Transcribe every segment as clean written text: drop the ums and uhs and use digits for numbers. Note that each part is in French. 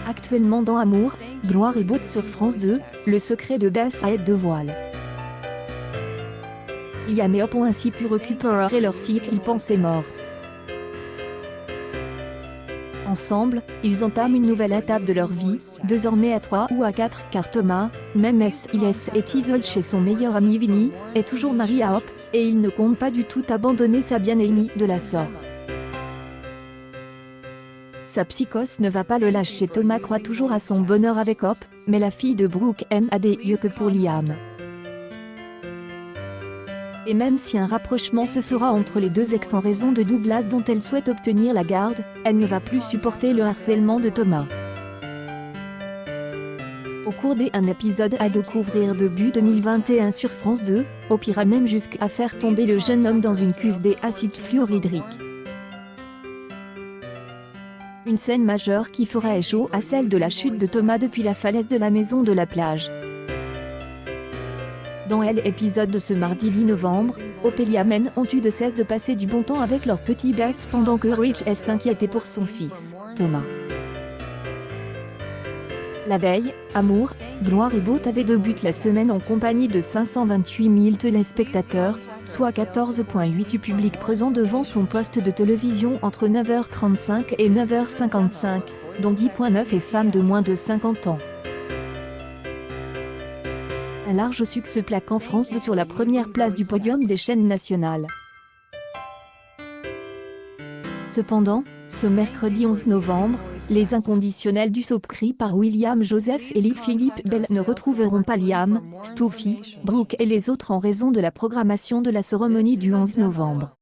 Actuellement dans Amour, Gloire et Beauté sur France 2, le secret de Bess a été de voile. Liam et Hope ont ainsi pu récupérer leur fille qu'ils pensaient morte. Ensemble, ils entament une nouvelle étape de leur vie, désormais à 3 ou à 4, car Thomas, même s'il est isolé chez son meilleur ami Vinny, est toujours marié à Hope, et il ne compte pas du tout abandonner sa bien-aimée de la sorte. Sa psychose ne va pas le lâcher. Thomas croit toujours à son bonheur avec Hope, mais la fille de Brooke a des yeux que pour Liam. Et même si un rapprochement se fera entre les deux ex en raison de Douglas dont elle souhaite obtenir la garde, elle ne va plus supporter le harcèlement de Thomas. Au cours d'un épisode à découvrir début 2021 sur France 2, Hope ira même jusqu'à faire tomber le jeune homme dans une cuve d'acide fluorhydrique. Une scène majeure qui fera écho à celle de la chute de Thomas depuis la falaise de la maison de la plage. Dans l'épisode de ce mardi 10 novembre, Hope et Liam ont eu de cesse de passer du bon temps avec leur petit Bess pendant que Rich s'inquiétait pour son fils, Thomas. La veille, Amour, Gloire et Beauté avait débuté la semaine en compagnie de 528 000 téléspectateurs, soit 14,8 du public présent devant son poste de télévision entre 9h35 et 9h55, dont 10,9 est femmes de moins de 50 ans. Un large succès plaquant France 2 sur la première place du podium des chaînes nationales. Cependant, ce mercredi 11 novembre, les inconditionnels du soapcry par William Joseph et Lee-Philippe Bell ne retrouveront pas Liam, Stuffy, Brooke et les autres en raison de la programmation de la cérémonie du 11 novembre.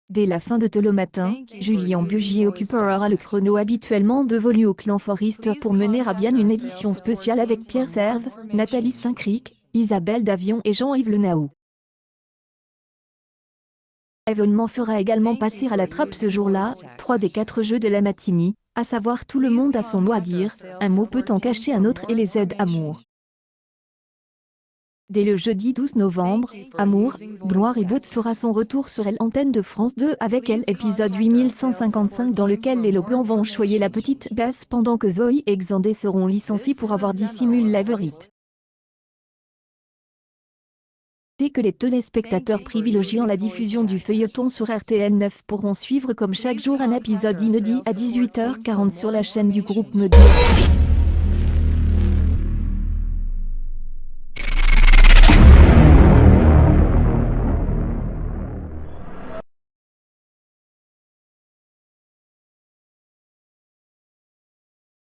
Dès la fin de tôt le matin, Julien Bugier occupera le chrono habituellement dévolu au clan Forrest pour mener à bien une édition spéciale avec Pierre Serve, Nathalie Saint-Cric, Isabelle Davion et Jean-Yves Le Naou. L'événement fera également passer à la trappe ce jour-là, 3 des 4 jeux de la matinée, à savoir Tout le monde a son mot à dire, Un mot peut en cacher un autre et les aides Amour. Dès le jeudi 12 novembre, Amour, Gloire et Beauté fera son retour sur l'antenne de France 2 avec l'épisode 8155 dans lequel les Logan vont choyer la petite Bess pendant que Zoé et Xander seront licenciés pour avoir dissimulé la vérité. Dès que les téléspectateurs privilégiant la diffusion du feuilleton sur RTL9 pourront suivre comme chaque jour un épisode inédit à 18h40 sur la chaîne du groupe Média.